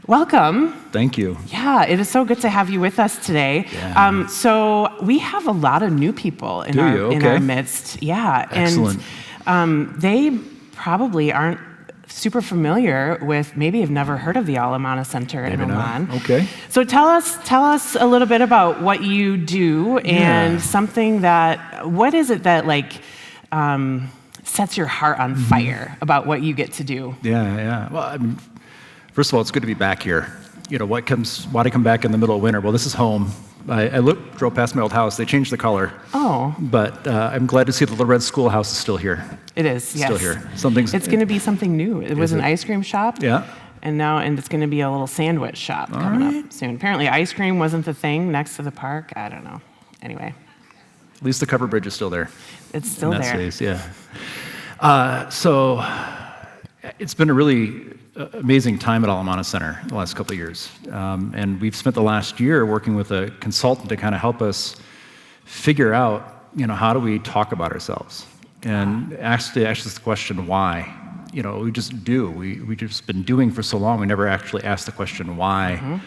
Welcome. Thank you. Yeah, it is so good to have you with us today. Yeah. So we have a lot of new people in our midst. Yeah. Excellent. And they probably aren't super familiar with, maybe have never heard of the Amana Center in Oman. Okay. So tell us a little bit about what you do and what is it that sets your heart on fire about what you get to do? Yeah. Well, I mean, first of all, it's good to be back here. You know, why do I come back in the middle of winter? Well, this is home. I drove past my old house. They changed the color. Oh. But I'm glad to see the Little Red Schoolhouse is still here. It is, yes. Still here. It's going to be something new. It was an ice cream shop. Yeah. And it's going to be a little sandwich shop coming up soon. Apparently, ice cream wasn't the thing next to the park. I don't know. Anyway. At least the covered bridge is still there. It's still there. Space, yeah. So it's been a really amazing time at Amana Center the last couple of years. And we've spent the last year working with a consultant to kind of help us figure out, how do we talk about ourselves? And ask this question, why? We just do. We've just been doing for so long, we never actually asked the question, why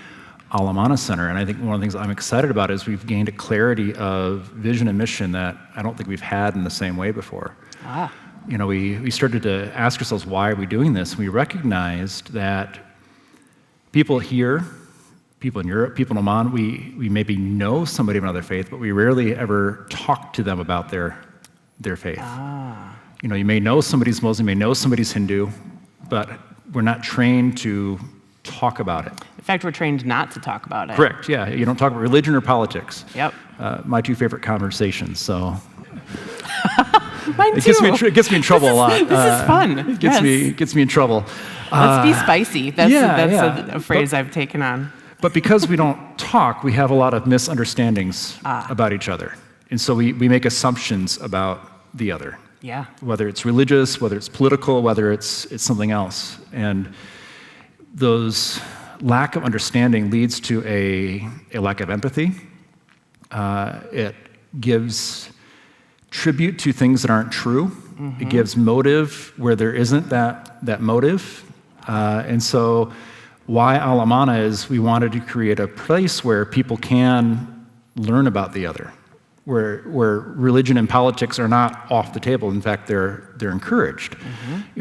Amana Center? And I think one of the things I'm excited about is we've gained a clarity of vision and mission that I don't think we've had in the same way before. We started to ask ourselves, why are we doing this? We recognized that people here, people in Europe, people in Oman, we maybe know somebody of another faith, but we rarely ever talk to them about their faith. You may know somebody's Muslim, you may know somebody's Hindu, but we're not trained to talk about it. In fact, we're trained not to talk about it. Correct, yeah. You don't talk about religion or politics. Yep. My two favorite conversations, so. Mine too. It gets me in trouble a lot. This is fun. It gets me in trouble. Let's be spicy. That's a phrase I've taken on. But because we don't talk, we have a lot of misunderstandings about each other. And so we make assumptions about the other. Yeah. Whether it's religious, whether it's political, whether it's something else. And those lack of understanding leads to a lack of empathy. It gives tribute to things that aren't true. It gives motive where there isn't that motive. And so why Amana is we wanted to create a place where people can learn about the other, where religion and politics are not off the table. In fact, they're encouraged.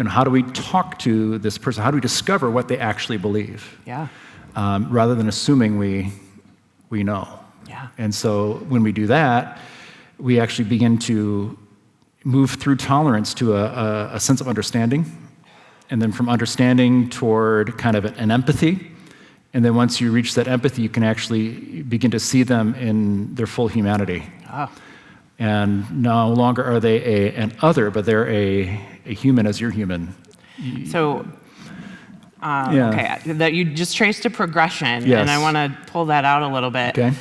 How do we talk to this person? How do we discover what they actually believe? Yeah. Rather than assuming we know. Yeah. And so when we do that, we actually begin to move through tolerance to a sense of understanding, and then from understanding toward kind of an empathy. And then once you reach that empathy, you can actually begin to see them in their full humanity. And no longer are they an other, but they're a human as you're human. So, okay, that you just traced a progression, Yes. and I want to pull that out a little bit. Okay.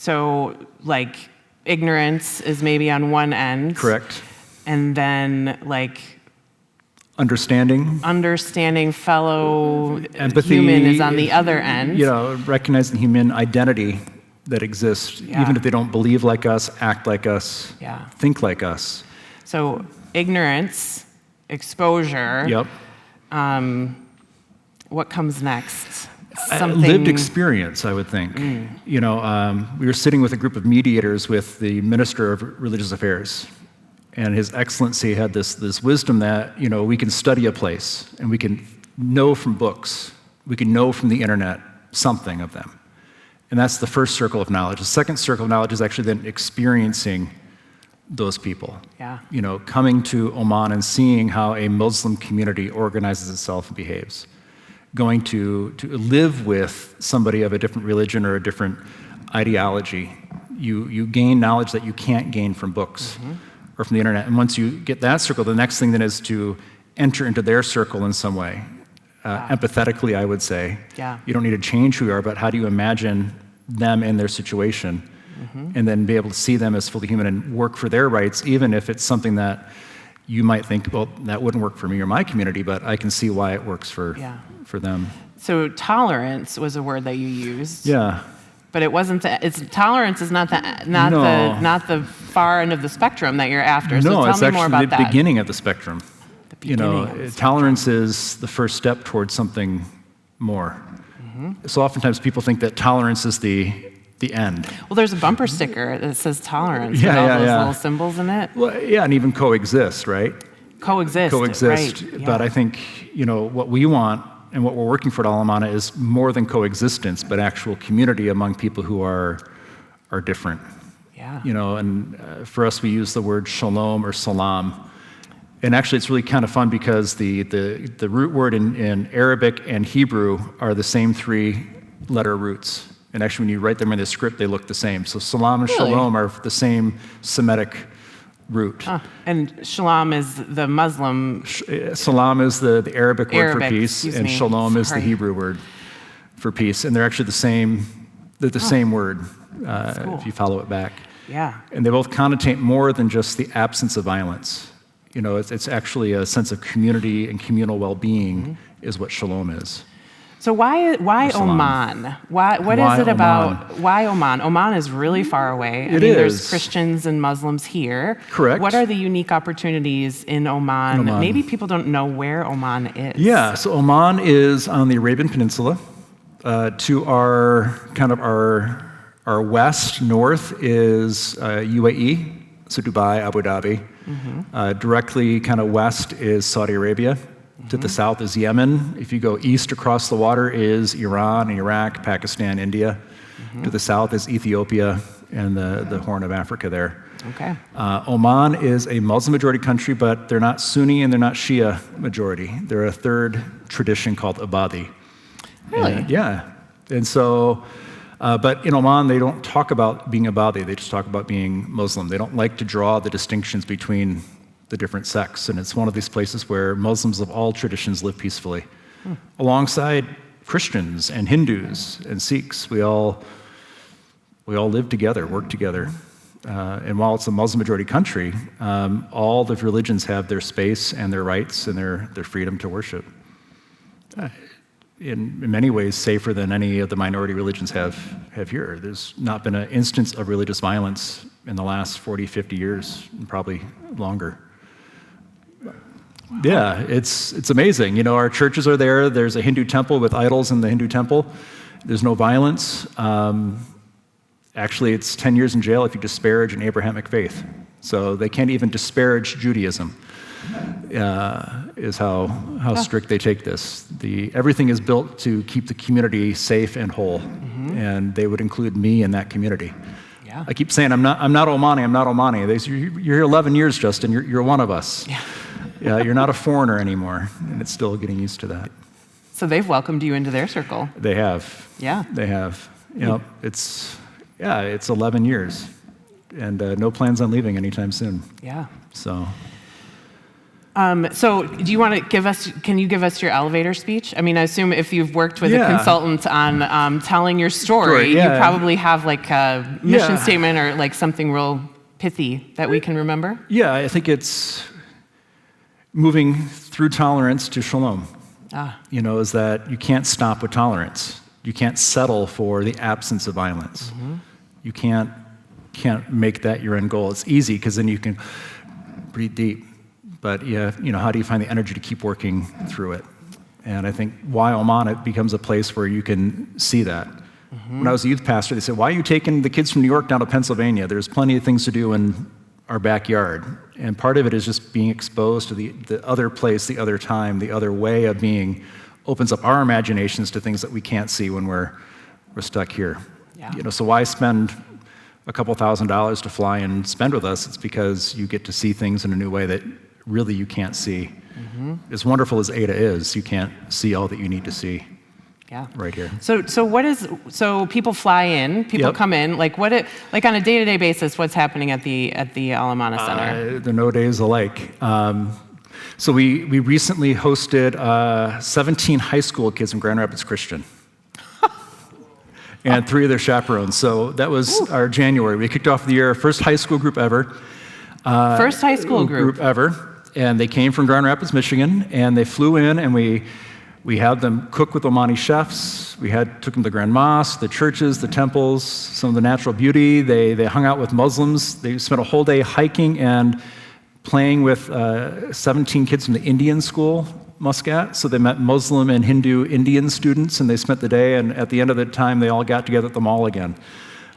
So, ignorance is maybe on one end. Correct. And then, understanding fellow empathy, human is on the other end. Recognizing human identity that exists, even if they don't believe like us, act like us, think like us. So, ignorance, exposure. Yep. What comes next? Lived experience, I would think. We were sitting with a group of mediators with the Minister of Religious Affairs, and His Excellency had this wisdom that, we can study a place, and we can know from books, we can know from the internet something of them. And that's the first circle of knowledge. The second circle of knowledge is actually then experiencing those people. Yeah. Coming to Oman and seeing how a Muslim community organizes itself and behaves. Going to live with somebody of a different religion or a different ideology. You gain knowledge that you can't gain from books or from the internet. And once you get that circle, the next thing then is to enter into their circle in some way. Empathetically, I would say. Yeah. You don't need to change who you are, but how do you imagine them in their situation? And then be able to see them as fully human and work for their rights, even if it's something that you might think, well, that wouldn't work for me or my community, but I can see why it works for them. So tolerance was a word that you used. Yeah. But it wasn't. Tolerance is not the far end of the spectrum that you're after. So no, tell me more about that. it's actually the beginning of the spectrum. The beginning of the spectrum. Tolerance is the first step towards something more. So oftentimes people think that tolerance is the end. Well, there's a bumper sticker that says tolerance Yeah, with all yeah, those yeah. little symbols in it. Well, yeah, and even coexist, right? Coexist. Coexist. Right. But yeah. I think, what we want and what we're working for at Amana is more than coexistence, but actual community among people who are different. Yeah. And for us, we use the word shalom or salam. And actually, it's really kind of fun because the root word in Arabic and Hebrew are the same 3-letter roots. And actually, when you write them in the script, they look the same. So salam and Really? shalom are the same Semitic root. And shalom is the Muslim. Salam is the Arabic word for Arabic, peace, excuse and me. shalom is the Sorry. Hebrew word for peace. And they're actually the same. They're the same word cool. if you follow it back. Yeah. And they both connotate more than just the absence of violence. It's actually a sense of community and communal well-being is what shalom is. So why salam. Oman? What Why is it about? Oman? Why Oman? Oman is really far away. It There's is. Christians and Muslims here. Correct. What are the unique opportunities in Oman? In Oman. Maybe people don't know where Oman is. Yeah, so Oman is on the Arabian Peninsula. To our west, north is UAE, so Dubai, Abu Dhabi. Directly kind of west is Saudi Arabia. To the south is Yemen. If you go east across the water is Iran, Iraq, Pakistan, India. To the south is Ethiopia and the Horn of Africa there. Okay. Oman is a Muslim-majority country, but they're not Sunni and they're not Shia majority. They're a third tradition called Abadi. Really? Yeah. And so, but in Oman, they don't talk about being Abadi. They just talk about being Muslim. They don't like to draw the distinctions between the different sects. And it's one of these places where Muslims of all traditions live peacefully. Alongside Christians and Hindus and Sikhs, we all live together, work together. And while it's a Muslim-majority country, all the religions have their space and their rights and their freedom to worship. In many ways, safer than any of the minority religions have here. There's not been an instance of religious violence in the last 40, 50 years, and probably longer. Yeah, it's amazing. Our churches are there. There's a Hindu temple with idols in the Hindu temple. There's no violence. Actually, it's 10 years in jail if you disparage an Abrahamic faith. So they can't even disparage Judaism, is how strict they take this. Everything is built to keep the community safe and whole, and they would include me in that community. Yeah. I keep saying, I'm not Omani, I'm not Omani. They say, you're here 11 years, Justin, you're one of us. Yeah, you're not a foreigner anymore, and it's still getting used to that. So they've welcomed you into their circle. They have. Yeah. They have. It's 11 years, and no plans on leaving anytime soon. Yeah. So do you want to can you give us your elevator speech? I assume if you've worked with a consultant on telling your story, you probably have like a mission statement or like something real pithy that we can remember. Yeah, I think it's moving through tolerance to shalom. Is that you can't stop with tolerance. You can't settle for the absence of violence. You can't make that your end goal. It's easy because then you can breathe deep. But how do you find the energy to keep working through it? And I think why Oman, it becomes a place where you can see that. When I was a youth pastor, they said, why are you taking the kids from New York down to Pennsylvania? There's plenty of things to do in our backyard. And part of it is just being exposed to the other place, the other time, the other way of being opens up our imaginations to things that we can't see when we're stuck here. Yeah. So why spend a couple $1,000s to fly and spend with us? It's because you get to see things in a new way that really you can't see. As wonderful as Ada is, you can't see all that you need to see. Right here. So people fly in, people come in, like on a day-to-day basis, what's happening at the Amana Center? There are no days alike. So we recently hosted 17 high school kids from Grand Rapids Christian. And 3 of their chaperones. So that was our January. We kicked off the year, first high school group ever. First high school group ever. And they came from Grand Rapids, Michigan, and they flew in, and we had them cook with Omani chefs. Took them to the Grand Mosque, the churches, the temples, some of the natural beauty. They hung out with Muslims. They spent a whole day hiking and playing with 17 kids from the Indian school Muscat. So they met Muslim and Hindu Indian students, and they spent the day, and at the end of the time, they all got together at the mall again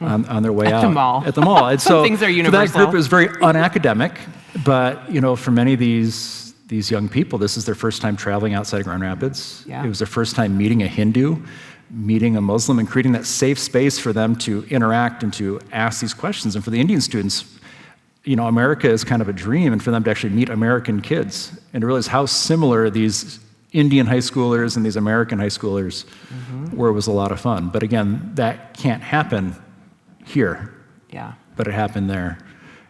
on their way out. At the mall. At the mall. And Some things are universal. For that group, it was very unacademic, but, for many of these young people, this is their first time traveling outside of Grand Rapids. Yeah. It was their first time meeting a Hindu, meeting a Muslim, and creating that safe space for them to interact and to ask these questions. And for the Indian students, America is kind of a dream, and for them to actually meet American kids and to realize how similar these Indian high schoolers and these American high schoolers were was a lot of fun. But again, that can't happen here. Yeah. But it happened there.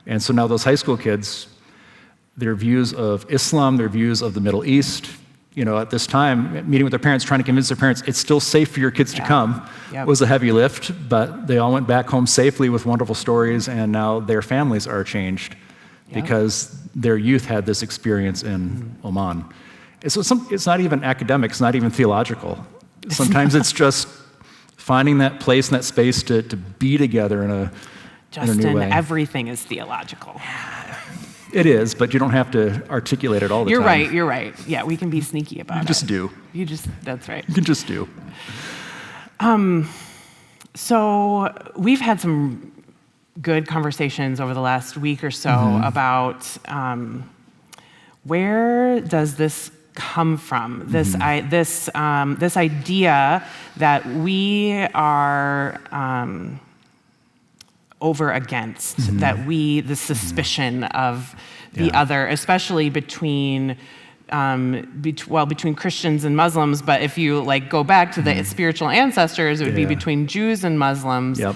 And so now those high school kids, their views of Islam, their views of the Middle East, at this time, meeting with their parents, trying to convince their parents it's still safe for your kids to come, was a heavy lift, but they all went back home safely with wonderful stories, and now their families are changed because their youth had this experience in Oman. And so it's not even academic, it's not even theological. Sometimes it's just finding that place and that space to be together in a new way. Justin, everything is theological. It is, but you don't have to articulate it all the time. You're right. Yeah, we can be sneaky about it. You just do. That's right. You can just do. So we've had some good conversations over the last week or so about where does this come from? This idea that we are over against, that the suspicion of the other, especially between Christians and Muslims, but if you go back to the spiritual ancestors, it would be between Jews and Muslims. Yep.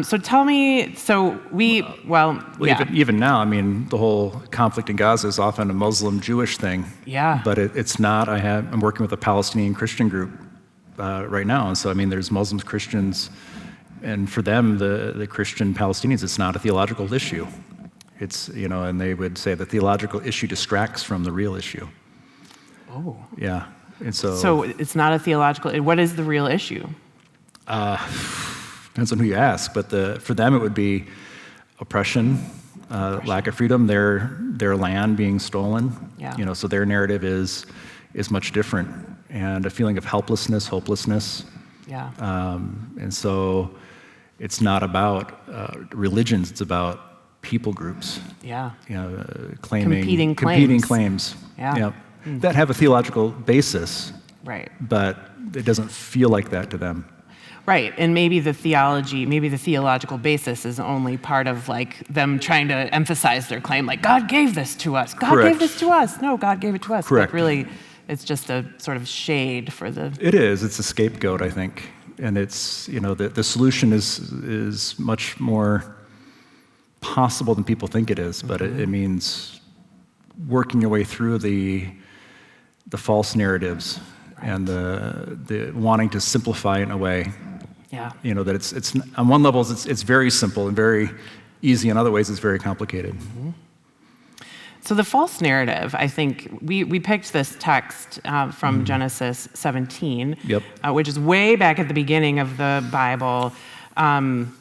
So tell me, even now, the whole conflict in Gaza is often a Muslim-Jewish thing. Yeah. But it's not. I'm working with a Palestinian Christian group right now, and so there's Muslims, Christians, and for them, the Christian Palestinians, it's not a theological issue. It's, and they would say the theological issue distracts from the real issue. Oh. Yeah. And so. So it's not a theological. What is the real issue? Depends on who you ask, but for them it would be oppression, lack of freedom, their land being stolen. Yeah. So their narrative is much different, and a feeling of helplessness, hopelessness. Yeah. And so it's not about religions, it's about people groups. Yeah. Claiming competing claims. Yeah. That have a theological basis. Right. But it doesn't feel like that to them. Right, and maybe the theological basis is only part of them trying to emphasize their claim, God gave this to us. God Correct. gave this to us. No, God gave it to us. Correct. But really, it's just a sort of shade for the. It is. It's a scapegoat, I think, and it's the solution is much more possible than people think it is. But it means working your way through the false narratives and the wanting to simplify it in a way. Yeah. That it's on one level it's very simple and very easy. In other ways, it's very complicated. So the false narrative, I think, we picked this text from Genesis 17, which is way back at the beginning of the Bible, from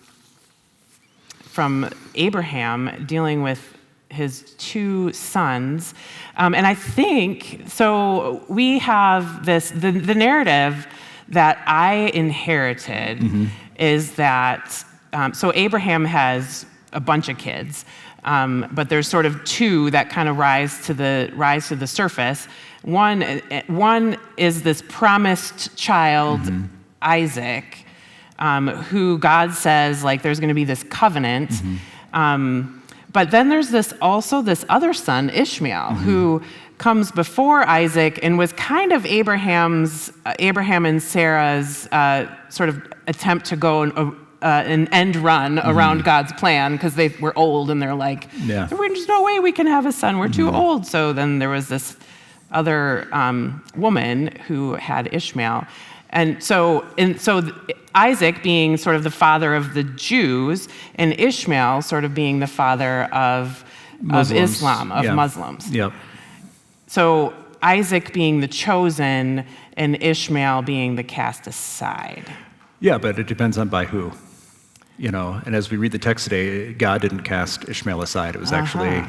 Abraham dealing with his two sons. And I think, so we have the narrative that I inherited is that, so Abraham has a bunch of kids, but there's sort of two that kind of rise to the surface. One is this promised child, Isaac, who God says there's going to be this covenant. But then there's this other son, Ishmael, who comes before Isaac and was kind of Abraham and Sarah's sort of attempt to go an end run around God's plan, because they were old and they're there's no way we can have a son. We're too old. So then there was this other woman who had Ishmael. And so Isaac being sort of the father of the Jews, and Ishmael sort of being the father of Islam, of Muslims. Yep. So Isaac being the chosen, and Ishmael being the cast aside. Yeah, but it depends on by who. And as we read the text today, God didn't cast Ishmael aside. It was actually,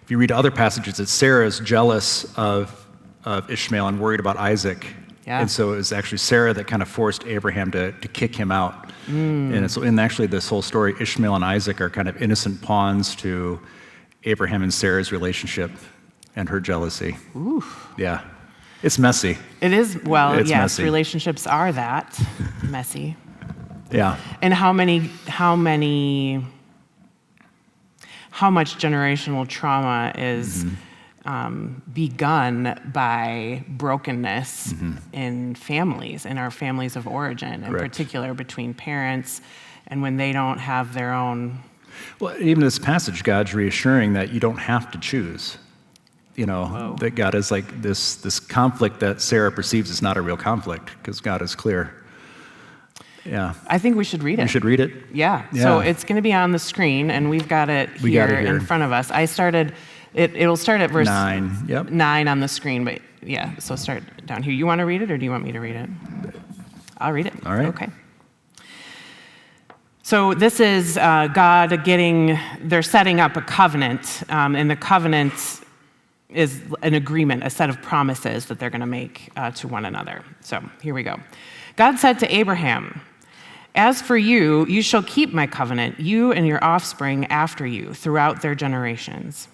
if you read other passages, it's Sarah's jealous of of Ishmael and worried about Isaac. Yeah. And so it was actually Sarah that kind of forced Abraham to kick him out. And so in actually this whole story, Ishmael and Isaac are kind of innocent pawns to Abraham and Sarah's relationship and her jealousy. Ooh. Yeah. It's messy. It is, well, It's yes, messy. Relationships are that messy. Yeah. And how much generational trauma is begun by brokenness in families, in our families of origin, in particular between parents, and when they don't have their own. Well, even this passage, God's reassuring that you don't have to choose. Whoa. That God is like this conflict that Sarah perceives is not a real conflict because God is clear. Yeah. I think we should read it. You should read it? Yeah. So it's going to be on the screen, and we've got it here in front of us. I started, it'll start at verse 9. Yep. 9 on the screen, but yeah, so start down here. You want to read it, or do you want me to read it? I'll read it. All right. Okay. So this is God they're setting up a covenant, and the covenant is an agreement, a set of promises that they're going to make to one another. So here we go. God said to Abraham, "As for you, you shall keep my covenant, you and your offspring after you, throughout their generations.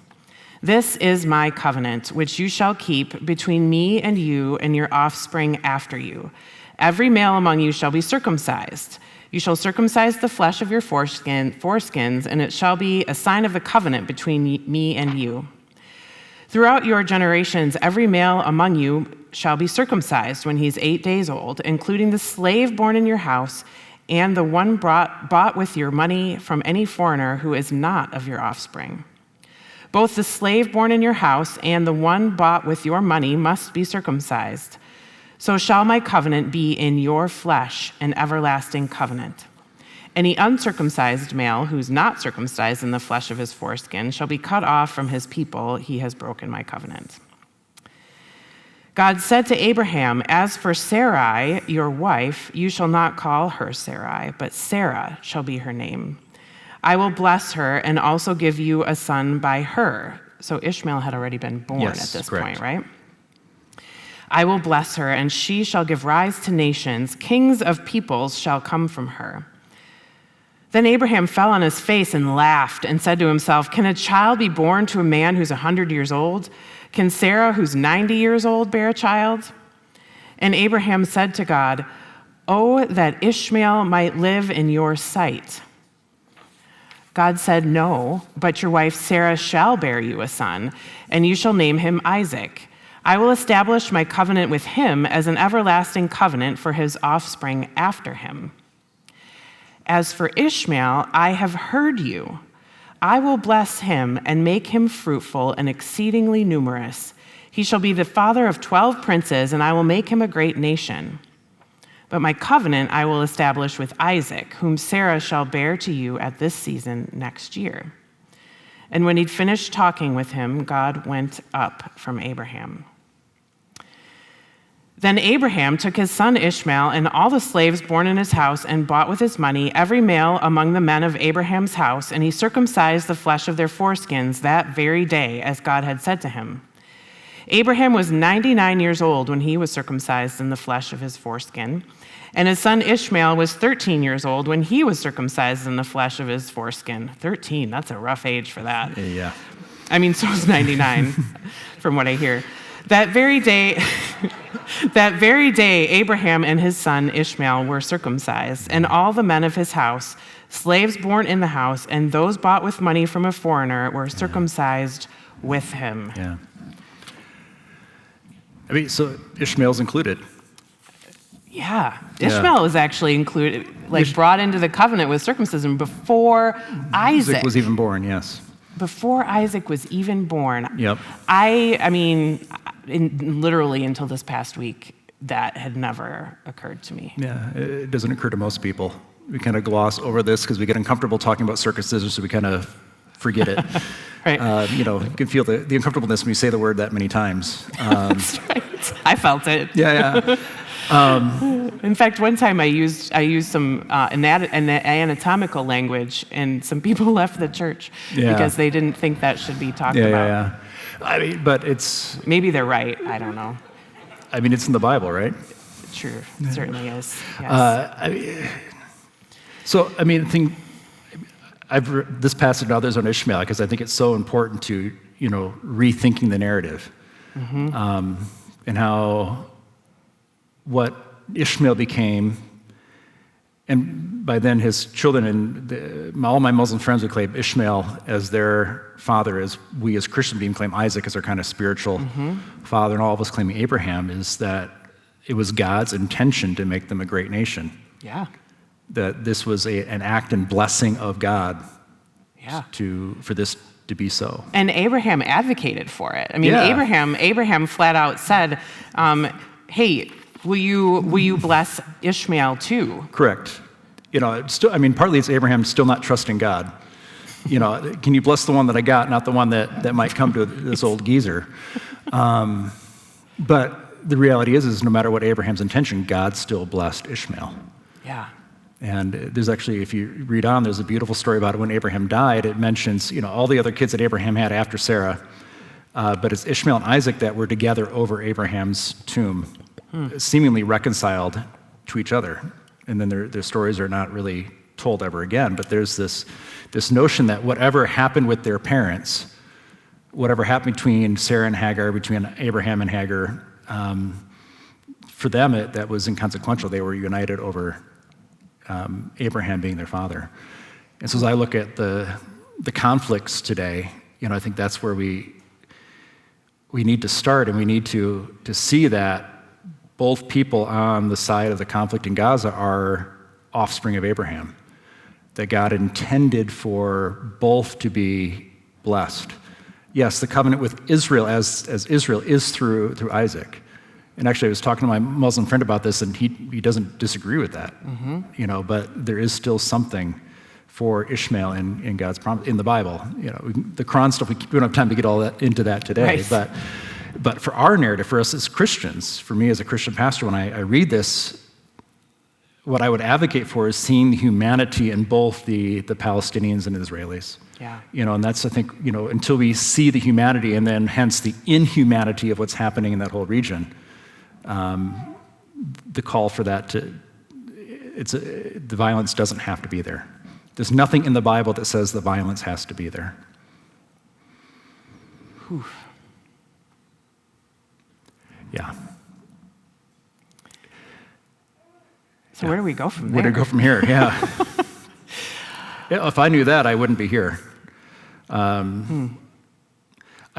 This is my covenant, which you shall keep between me and you and your offspring after you. Every male among you shall be circumcised. You shall circumcise the flesh of your foreskins, and it shall be a sign of the covenant between me and you. Throughout your generations, every male among you shall be circumcised when he's 8 days old, including the slave born in your house and the one bought with your money from any foreigner who is not of your offspring. Both the slave born in your house and the one bought with your money must be circumcised. So shall my covenant be in your flesh, an everlasting covenant. Any uncircumcised male who's not circumcised in the flesh of his foreskin shall be cut off from his people. He has broken my covenant." God said to Abraham, "As for Sarai, your wife, you shall not call her Sarai, but Sarah shall be her name. I will bless her and also give you a son by her." So Ishmael had already been born at this point, right? "I will bless her, and she shall give rise to nations. Kings of peoples shall come from her." Then Abraham fell on his face and laughed and said to himself, "Can a child be born to a man who's 100 years old? Can Sarah, who's 90 years old, bear a child?" And Abraham said to God, "Oh, that Ishmael might live in your sight." God said, "No, but your wife Sarah shall bear you a son, and you shall name him Isaac. I will establish my covenant with him as an everlasting covenant for his offspring after him. As for Ishmael, I have heard you. I will bless him and make him fruitful and exceedingly numerous. He shall be the father of 12 princes, and I will make him a great nation. But my covenant I will establish with Isaac, whom Sarah shall bear to you at this season next year." And when he'd finished talking with him, God went up from Abraham. Then Abraham took his son Ishmael and all the slaves born in his house and bought with his money every male among the men of Abraham's house, and he circumcised the flesh of their foreskins that very day, as God had said to him. Abraham was 99 years old when he was circumcised in the flesh of his foreskin, and his son Ishmael was 13 years old when he was circumcised in the flesh of his foreskin. 13, that's a rough age for that. Yeah. I mean, so is 99, from what I hear. That very day, Abraham and his son Ishmael were circumcised, and all the men of his house, slaves born in the house, and those bought with money from a foreigner were circumcised with him. Yeah. I mean, so Ishmael's included. Yeah. Ishmael was actually included, brought into the covenant with circumcision before Isaac was even born, yes. Before Isaac was even born. Yep. I mean, literally until this past week, that had never occurred to me. Yeah, it doesn't occur to most people. We kind of gloss over this because we get uncomfortable talking about circumcision, so we kind of forget it. Right. You can feel the uncomfortableness when you say the word that many times. That's right. I felt it. Yeah. In fact, one time I used some anatomical language, and some people left the church because they didn't think that should be talked about. Yeah. I mean, but it's... Maybe they're right. I don't know. I mean, it's in the Bible, right? True. It certainly is. Yes. This passage and others on Ishmael, because I think it's so important to, rethinking the narrative. And how what Ishmael became, and by then his children and all my Muslim friends would claim Ishmael as their father, as we as Christians even claim Isaac as our kind of spiritual father, and all of us claiming Abraham, is that it was God's intention to make them a great nation. Yeah. That this was an act and blessing of God yeah. for this to be so. And Abraham advocated for it. I mean, Abraham flat out said, hey, will you bless Ishmael too? Correct. Partly it's Abraham still not trusting God. Can you bless the one that I got, not the one that might come to this old geezer? But the reality is no matter what Abraham's intention, God still blessed Ishmael. Yeah. And there's actually, if you read on, there's a beautiful story about it. When Abraham died, it mentions, all the other kids that Abraham had after Sarah, but it's Ishmael and Isaac that were together over Abraham's tomb, seemingly reconciled to each other. And then their stories are not really told ever again, but there's this notion that whatever happened with their parents, whatever happened between Sarah and Hagar, between Abraham and Hagar, for them that was inconsequential. They were united over Abraham being their father. And so as I look at the conflicts today, I think that's where we need to start, and we need to see that both people on the side of the conflict in Gaza are offspring of Abraham, that God intended for both to be blessed. Yes, the covenant with Israel as Israel is through Isaac. And actually, I was talking to my Muslim friend about this, and he doesn't disagree with that. But there is still something for Ishmael in God's promise in the Bible. The Quran stuff, we don't have time to get all into that today. Right. But for our narrative, for us as Christians, for me as a Christian pastor, when I read this, what I would advocate for is seeing the humanity in both the Palestinians and Israelis. Yeah. And that's, I think, until we see the humanity and then hence the inhumanity of what's happening in that whole region, the call for that the violence doesn't have to be there. There's nothing in the Bible that says the violence has to be there. Whew. Yeah. So where do we go from there? Where do we go from here? Yeah. If I knew that, I wouldn't be here. I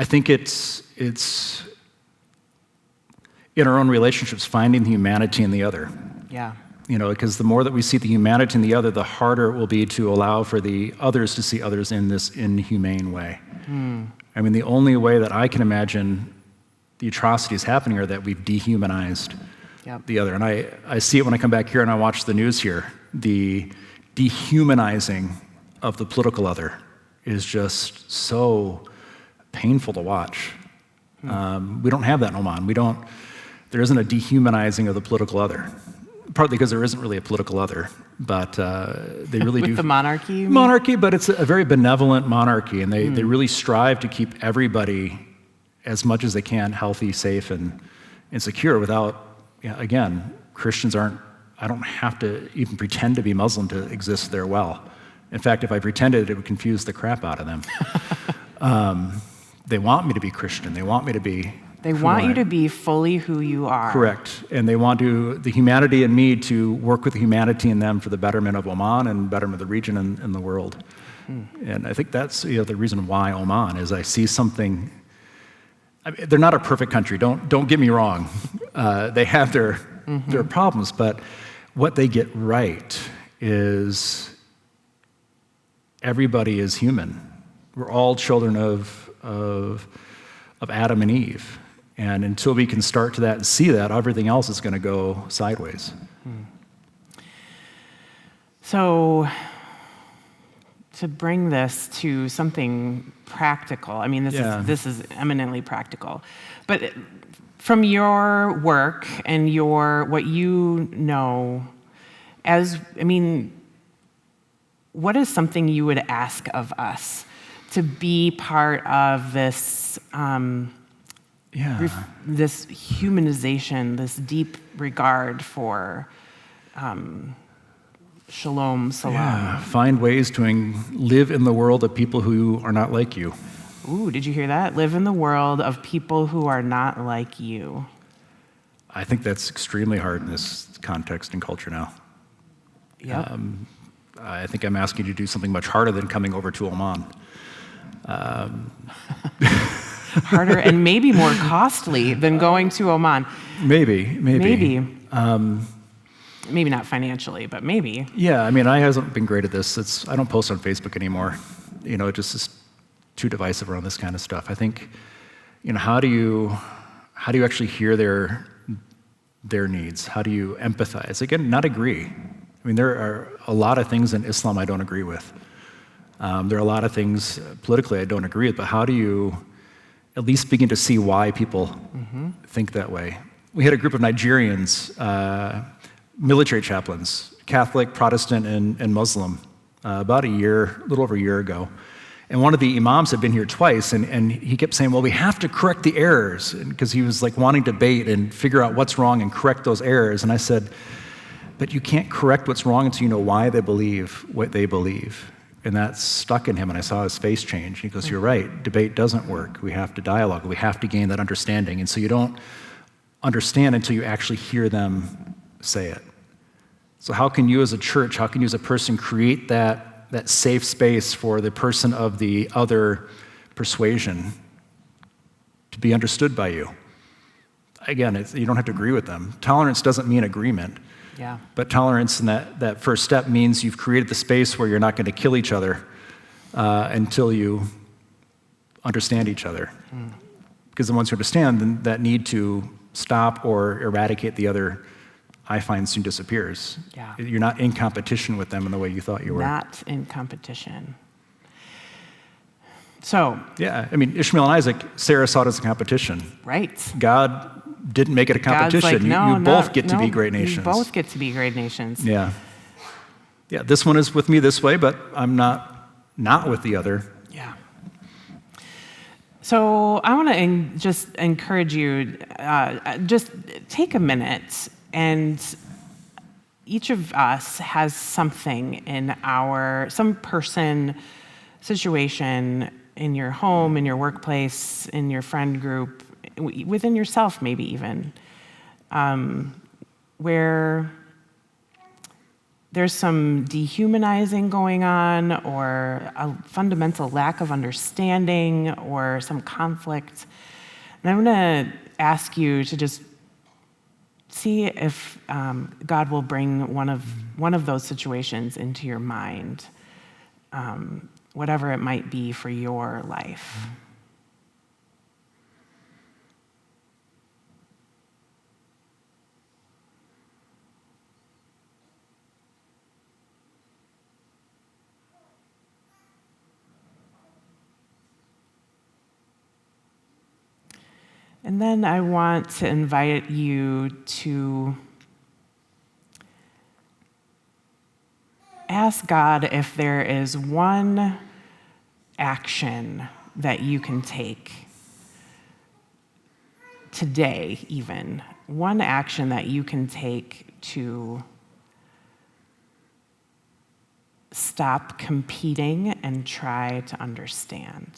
think it's in our own relationships, finding the humanity in the other. Yeah. Because the more that we see the humanity in the other, the harder it will be to allow for the others to see others in this inhumane way. The only way that I can imagine the atrocities happening are that we've dehumanized the other. And I see it when I come back here and I watch the news here. The dehumanizing of the political other is just so painful to watch. We don't have that in Oman. There isn't a dehumanizing of the political other. Partly because there isn't really a political other, but they really do. With the monarchy, you mean? Monarchy, but it's a very benevolent monarchy, and they really strive to keep everybody as much as they can healthy, safe, and secure without, again, Christians I don't have to even pretend to be Muslim to exist there well. In fact, if I pretended, it would confuse the crap out of them. They want me to be Christian. They want me to be... They want you to be fully who you are. Correct. And they want the humanity in me to work with the humanity in them for the betterment of Oman and betterment of the region and the world. And I think that's the reason why Oman is I see something... they're not a perfect country. Don't get me wrong. They have their problems, but what they get right is everybody is human. We're all children of Adam and Eve. And until we can start to that and see that, everything else is going to go sideways. So to bring this to something practical, this is eminently practical. But from your work and what you know, what is something you would ask of us to be part of this this humanization, this deep regard for shalom, salam. Yeah, find ways to live in the world of people who are not like you. Ooh, did you hear that? Live in the world of people who are not like you. I think that's extremely hard in this context and culture now. Yep. I think I'm asking you to do something much harder than coming over to Oman. Harder and maybe more costly than going to Oman. Maybe. Maybe not financially, but maybe. Yeah, I mean, I haven't been great at this. I don't post on Facebook anymore. It just is too divisive around this kind of stuff. I think, how do you actually hear their needs? How do you empathize? Again, not agree. I mean, there are a lot of things in Islam I don't agree with. There are a lot of things politically I don't agree with, but how do you at least begin to see why people think that way? We had a group of Nigerians, military chaplains, Catholic, Protestant, and Muslim, about a little over a year ago. And one of the imams had been here twice, and he kept saying, well, we have to correct the errors, because he was like wanting to debate and figure out what's wrong and correct those errors. And I said, but you can't correct what's wrong until you know why they believe what they believe. And that stuck in him, and I saw his face change. He goes, you're right, debate doesn't work. We have to dialogue. We have to gain that understanding. And so you don't understand until you actually hear them say it. So how can you as a church, how can you as a person create that safe space for the person of the other persuasion to be understood by you? Again, you don't have to agree with them. Tolerance doesn't mean agreement. Yeah. But tolerance in that first step means you've created the space where you're not going to kill each other until you understand each other. Because then once you understand, then that need to stop or eradicate the other, I find, soon disappears. Yeah. You're not in competition with them in the way you thought you were. Not in competition. So. Yeah, I mean, Ishmael and Isaac, Sarah saw it as a competition. Right. God didn't make it a competition. God's like, you both get to be great nations. You both get to be great nations. Yeah. Yeah, this one is with me this way, but I'm not with the other. Yeah. So I want to just encourage you, just take a minute, and each of us has something in some person, situation, in your home, in your workplace, in your friend group, within yourself maybe even, where there's some dehumanizing going on, or a fundamental lack of understanding, or some conflict. And I'm going to ask you to just see if God will bring one of those situations into your mind, whatever it might be for your life. And then I want to invite you to ask God if there is one action that you can take today, even one action that you can take to stop competing and try to understand.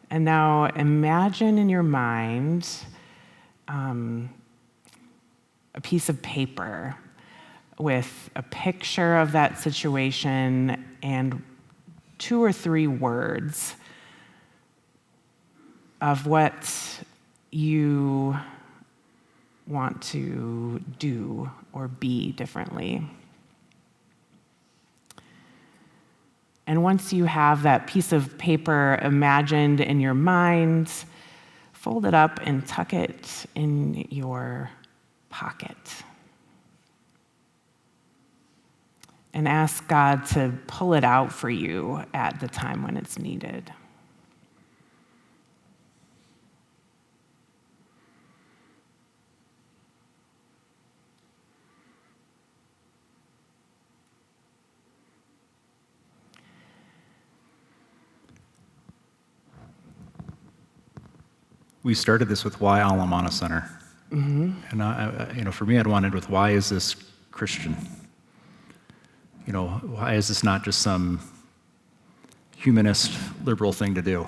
And now imagine in your mind a piece of paper with a picture of that situation and 2 or 3 words of what you want to do or be differently. And once you have that piece of paper imagined in your mind, fold it up and tuck it in your pocket. and ask God to pull it out for you at the time when it's needed. We started this with why Amana Center. And for me, I'd wanted with why is this Christian? Why is this not just some humanist, liberal thing to do?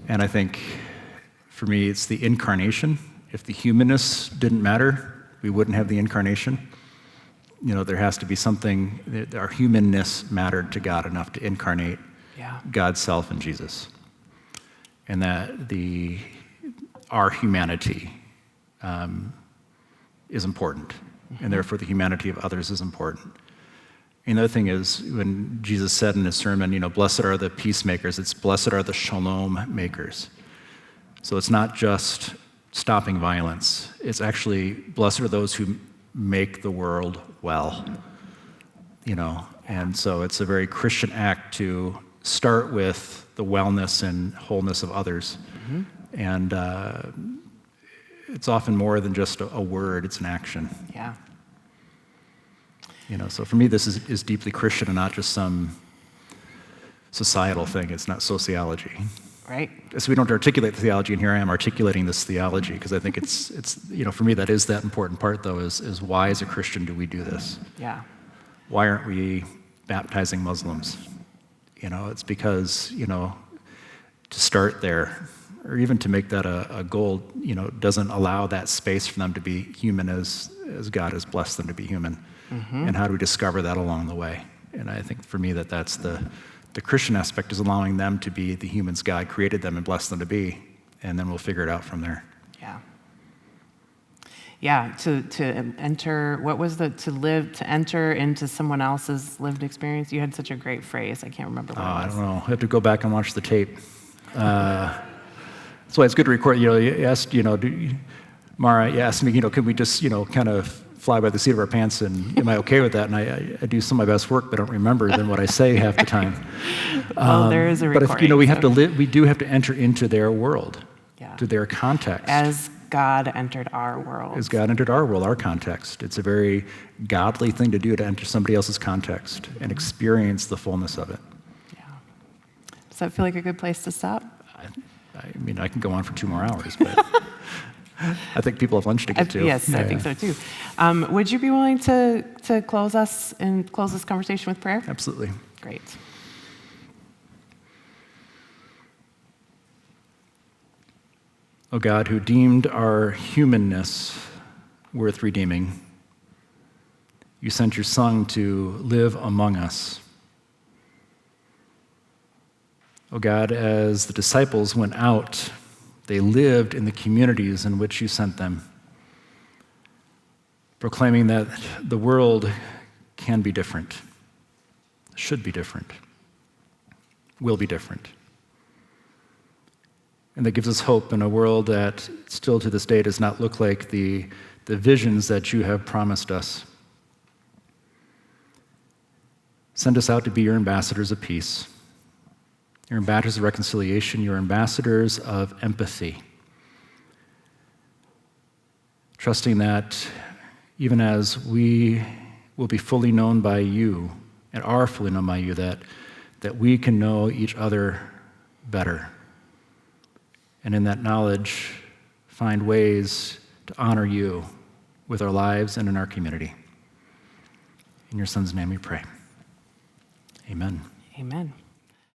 And I think, for me, it's the incarnation. If the humanists didn't matter, we wouldn't have the incarnation. There has to be something, our humanness mattered to God enough to incarnate God's self in Jesus. And that our humanity is important, and therefore the humanity of others is important. And the other thing is, when Jesus said in his sermon, blessed are the peacemakers, it's blessed are the shalom makers. So it's not just stopping violence, it's actually blessed are those who make the world well. And so it's a very Christian act to start with the wellness and wholeness of others. And it's often more than just a word, it's an action. Yeah. So for me, this is deeply Christian and not just some societal thing. It's not sociology. Right. So we don't articulate the theology, and here I am articulating this theology, because I think it's for me, that is that important part, though, is why as a Christian do we do this? Yeah. Why aren't we baptizing Muslims? It's because, to start there, or even to make that a goal, doesn't allow that space for them to be human as God has blessed them to be human. And how do we discover that along the way? And I think for me that's the Christian aspect, is allowing them to be the humans God created them and blessed them to be, and then we'll figure it out from there. Yeah. Yeah, to enter, to enter into someone else's lived experience. You had such a great phrase. I can't remember what it was. I don't know. I have to go back and watch the tape. That's why it's good to record. You asked, Mara, you asked me, can we just, kind of fly by the seat of our pants, and am I okay with that? And I do some of my best work, but I don't remember then what I say half the time. Well, there is a recording. But we do have to enter into their world, to their context. As God entered our world. As God entered our world, our context. It's a very godly thing to do, to enter somebody else's context and experience the fullness of it. Yeah. Does that feel like a good place to stop? I can go on for 2 more hours, but I think people have lunch to get to. Yes, I think so too. Would you be willing to close us and close this conversation with prayer? Absolutely. Great. O God, who deemed our humanness worth redeeming, you sent your Son to live among us. O God, as the disciples went out, they lived in the communities in which you sent them, proclaiming that the world can be different, should be different, will be different. And that gives us hope in a world that still to this day does not look like the visions that you have promised us. Send us out to be your ambassadors of peace, your ambassadors of reconciliation, your ambassadors of empathy, trusting that even as we will be fully known by you and are fully known by you, that we can know each other better. And in that knowledge, find ways to honor you with our lives and in our community. In your Son's name we pray. Amen. Amen.